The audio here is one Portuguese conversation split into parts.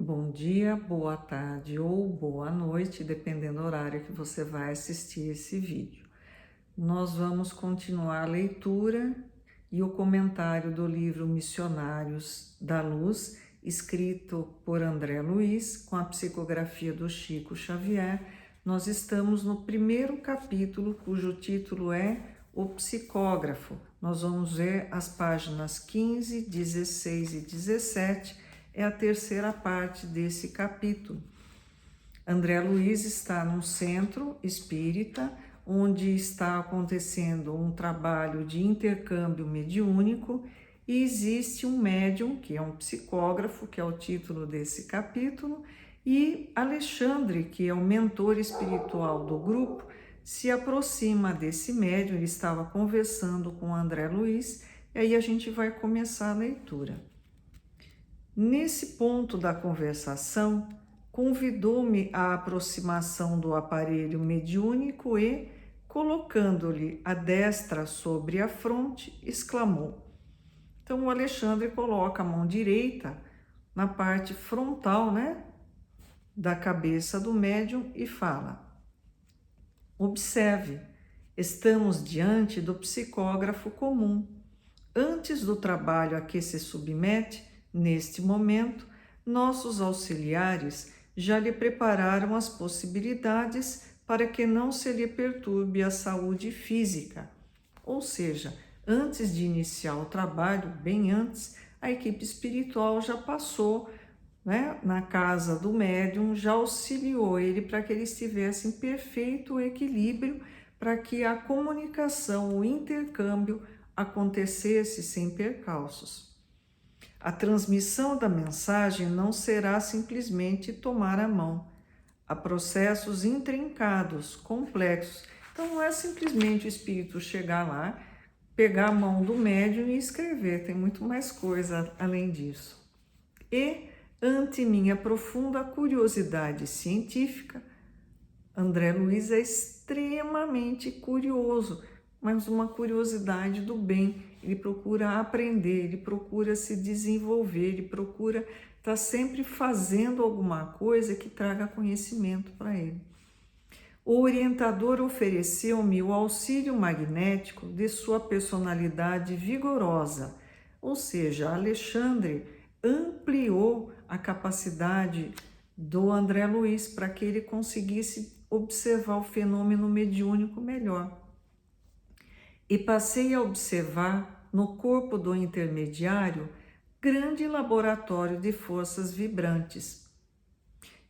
Bom dia, boa tarde ou boa noite, dependendo do horário que você vai assistir esse vídeo. Nós vamos continuar a leitura e o comentário do livro Missionários da Luz, escrito por André Luiz, com a psicografia do Chico Xavier. Nós estamos no primeiro capítulo, cujo título é O Psicógrafo. Nós vamos ver as páginas 15, 16 e 17. É a terceira parte desse capítulo. André Luiz está num centro espírita, onde está acontecendo um trabalho de intercâmbio mediúnico e existe um médium, que é um psicógrafo, que é o título desse capítulo, e Alexandre, que é o mentor espiritual do grupo, se aproxima desse médium. Ele estava conversando com André Luiz, e aí a gente vai começar a leitura. Nesse ponto da conversação, convidou-me à aproximação do aparelho mediúnico e, colocando-lhe a destra sobre a fronte, exclamou. Então o Alexandre coloca a mão direita na parte frontal, da cabeça do médium e fala: observe, estamos diante do psicógrafo comum. Antes do trabalho a que se submete, neste momento, nossos auxiliares já lhe prepararam as possibilidades para que não se lhe perturbe a saúde física. Ou seja, antes de iniciar o trabalho, bem antes, a equipe espiritual já passou, na casa do médium, já auxiliou ele para que ele estivesse em perfeito equilíbrio, para que a comunicação, o intercâmbio acontecesse sem percalços. A transmissão da mensagem não será simplesmente tomar a mão. Há processos intrincados, complexos. Então não é simplesmente o espírito chegar lá, pegar a mão do médium e escrever. Tem muito mais coisa além disso. E, ante minha profunda curiosidade científica, André Luiz é extremamente curioso, mas uma curiosidade do bem. Ele procura aprender, ele procura se desenvolver, ele procura estar sempre fazendo alguma coisa que traga conhecimento para ele. O orientador ofereceu-me o auxílio magnético de sua personalidade vigorosa, ou seja, Alexandre ampliou a capacidade do André Luiz para que ele conseguisse observar o fenômeno mediúnico melhor. E passei a observar no corpo do intermediário grande laboratório de forças vibrantes.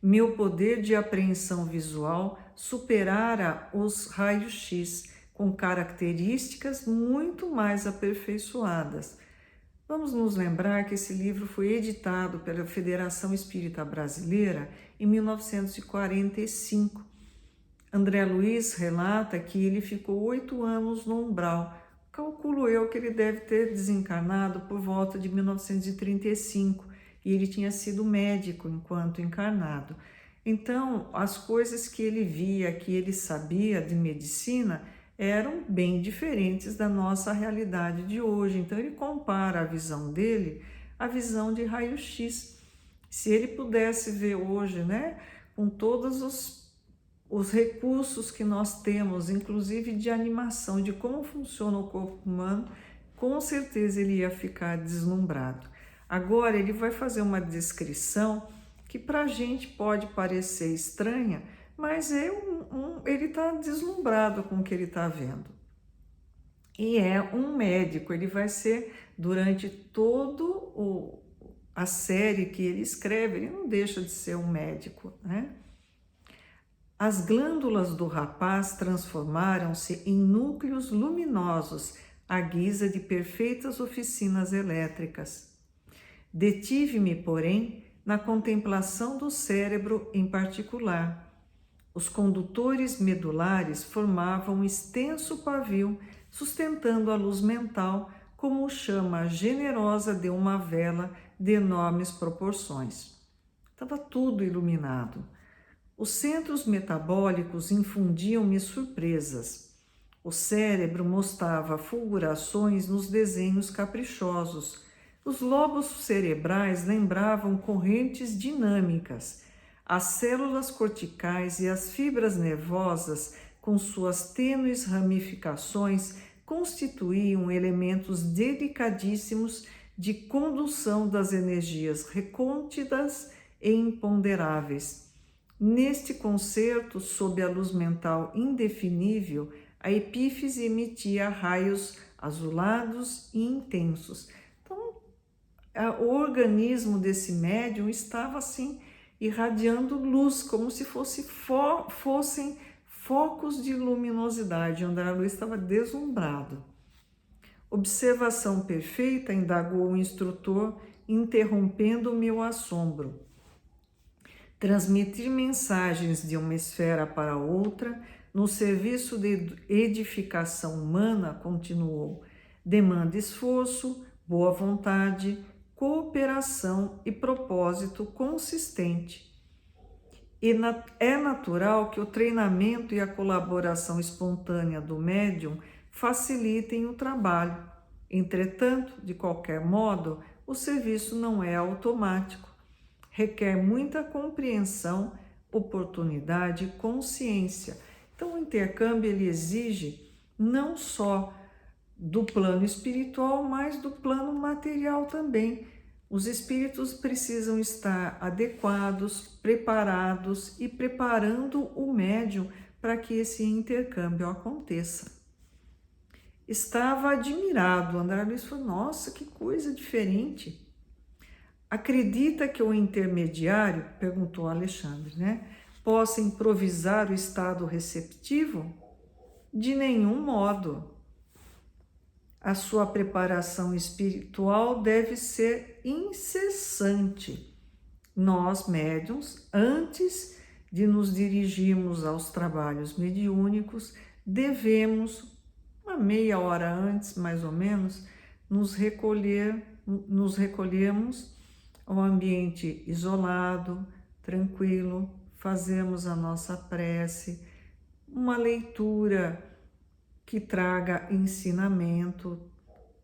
Meu poder de apreensão visual superara os raios-x, com características muito mais aperfeiçoadas. Vamos nos lembrar que esse livro foi editado pela Federação Espírita Brasileira em 1945. André Luiz relata que ele ficou 8 anos no umbral. Calculo eu que ele deve ter desencarnado por volta de 1935 e ele tinha sido médico enquanto encarnado. Então, as coisas que ele via, que ele sabia de medicina, eram bem diferentes da nossa realidade de hoje. Então, ele compara a visão dele à visão de raio-x. Se ele pudesse ver hoje, com todos os recursos que nós temos, inclusive de animação, de como funciona o corpo humano, com certeza ele ia ficar deslumbrado. Agora ele vai fazer uma descrição que para a gente pode parecer estranha, mas ele está deslumbrado com o que ele está vendo. E é um médico, ele vai ser, durante todo a série que ele escreve, ele não deixa de ser um médico, As glândulas do rapaz transformaram-se em núcleos luminosos à guisa de perfeitas oficinas elétricas. Detive-me, porém, na contemplação do cérebro em particular. Os condutores medulares formavam um extenso pavio, sustentando a luz mental como chama generosa de uma vela de enormes proporções. Estava tudo iluminado. Os centros metabólicos infundiam-me surpresas. O cérebro mostrava fulgurações nos desenhos caprichosos. Os lobos cerebrais lembravam correntes dinâmicas. As células corticais e as fibras nervosas, com suas tênues ramificações, constituíam elementos delicadíssimos de condução das energias recônditas e imponderáveis. Neste concerto, sob a luz mental indefinível, a epífise emitia raios azulados e intensos. Então, o organismo desse médium estava assim, irradiando luz, como se fossem focos de luminosidade. André Luiz estava deslumbrado. Observação perfeita, indagou o instrutor, interrompendo o meu assombro. Transmitir mensagens de uma esfera para outra, no serviço de edificação humana, continuou, demanda esforço, boa vontade, cooperação e propósito consistente. É natural que o treinamento e a colaboração espontânea do médium facilitem o trabalho. Entretanto, de qualquer modo, o serviço não é automático. Requer muita compreensão, oportunidade e consciência. Então, o intercâmbio ele exige não só do plano espiritual, mas do plano material também. Os espíritos precisam estar adequados, preparados e preparando o médium para que esse intercâmbio aconteça. Estava admirado. André Luiz falou, nossa, que coisa diferente. Acredita que o intermediário, perguntou Alexandre, né, possa improvisar o estado receptivo? De nenhum modo. A sua preparação espiritual deve ser incessante. Nós, médiuns, antes de nos dirigirmos aos trabalhos mediúnicos, devemos, uma meia hora antes, mais ou menos, nos recolhermos ao ambiente isolado, tranquilo, fazemos a nossa prece, uma leitura que traga ensinamento,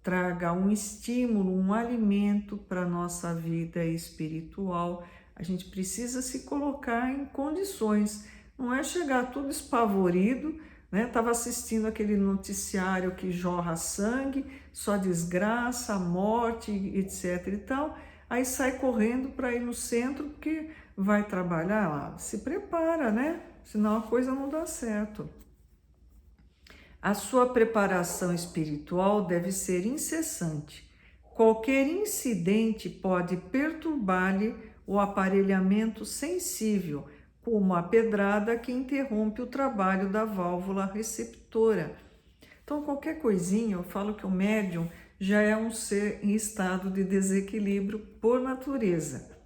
traga um estímulo, um alimento para a nossa vida espiritual. A gente precisa se colocar em condições, não é chegar tudo espavorido, né? Estava assistindo aquele noticiário que jorra sangue, só desgraça, morte, etc e tal, aí sai correndo para ir no centro porque vai trabalhar lá. Se prepara, né? Senão a coisa não dá certo. A sua preparação espiritual deve ser incessante. Qualquer incidente pode perturbar-lhe o aparelhamento sensível, como a pedrada que interrompe o trabalho da válvula receptora. Então, qualquer coisinha, eu falo que o médium já é um ser em estado de desequilíbrio por natureza.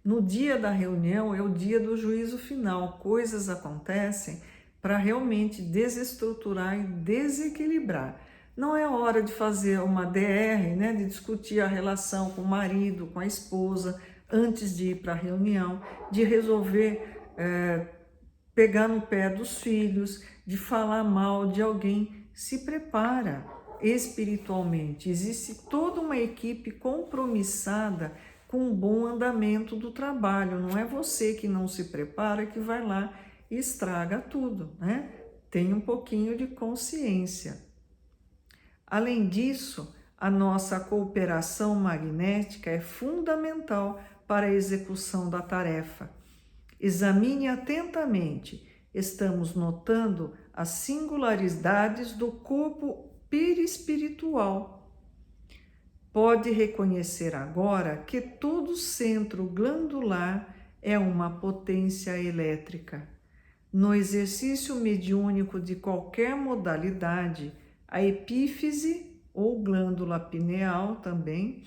No dia da reunião é o dia do juízo final, coisas acontecem para realmente desestruturar e desequilibrar. Não é hora de fazer uma DR, né, de discutir a relação com o marido, com a esposa, antes de ir para a reunião, de resolver pegar no pé dos filhos, de falar mal de alguém. Se prepara espiritualmente. Existe toda uma equipe compromissada com o bom andamento do trabalho. Não é você que não se prepara que vai lá e estraga tudo, né? Tenha um pouquinho de consciência. Além disso, a nossa cooperação magnética é fundamental para a execução da tarefa. Examine atentamente. Estamos notando as singularidades do corpo perispiritual. Pode reconhecer agora que todo centro glandular é uma potência elétrica. No exercício mediúnico de qualquer modalidade, a epífise ou glândula pineal também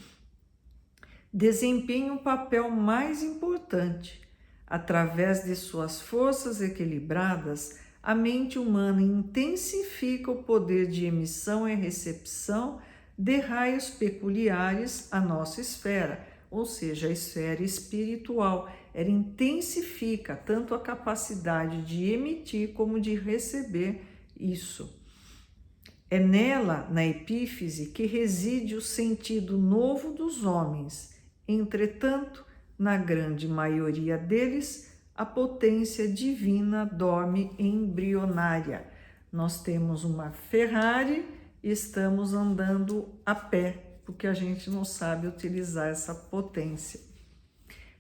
desempenha um papel mais importante. Através de suas forças equilibradas, a mente humana intensifica o poder de emissão e recepção de raios peculiares à nossa esfera, ou seja, a esfera espiritual. Ela intensifica tanto a capacidade de emitir como de receber isso. É nela, na epífise, que reside o sentido novo dos homens. Entretanto, na grande maioria deles, a potência divina dorme embrionária. Nós temos uma Ferrari e estamos andando a pé, porque a gente não sabe utilizar essa potência.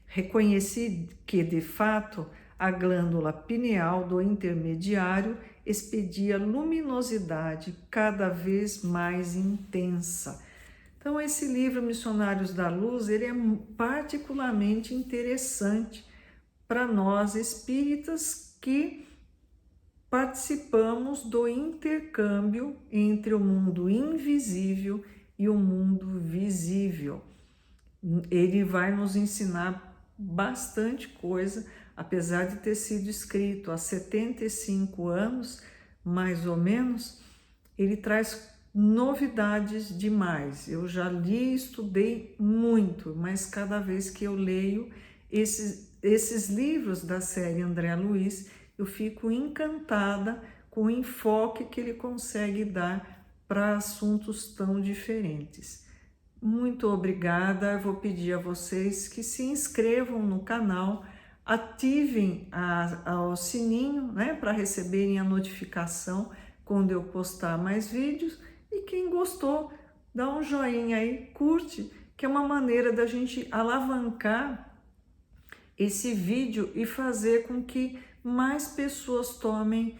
Reconheci que, de fato, a glândula pineal do intermediário expedia luminosidade cada vez mais intensa. Então, esse livro, Missionários da Luz, ele é particularmente interessante para nós espíritas que participamos do intercâmbio entre o mundo invisível e o mundo visível. Ele vai nos ensinar bastante coisa, apesar de ter sido escrito há 75 anos, mais ou menos, ele traz novidades demais. Eu já li e estudei muito, mas cada vez que eu leio esses livros da série André Luiz, eu fico encantada com o enfoque que ele consegue dar para assuntos tão diferentes. Muito obrigada. Eu vou pedir a vocês que se inscrevam no canal, ativem o sininho, né, para receberem a notificação quando eu postar mais vídeos. E quem gostou, dá um joinha aí, curte, que é uma maneira da gente alavancar esse vídeo e fazer com que mais pessoas tomem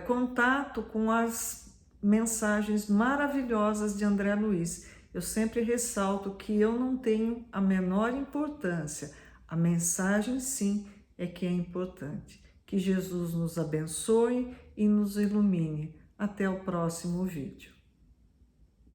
contato com as mensagens maravilhosas de André Luiz. Eu sempre ressalto que eu não tenho a menor importância. A mensagem, sim, é que é importante. Que Jesus nos abençoe e nos ilumine. Até o próximo vídeo.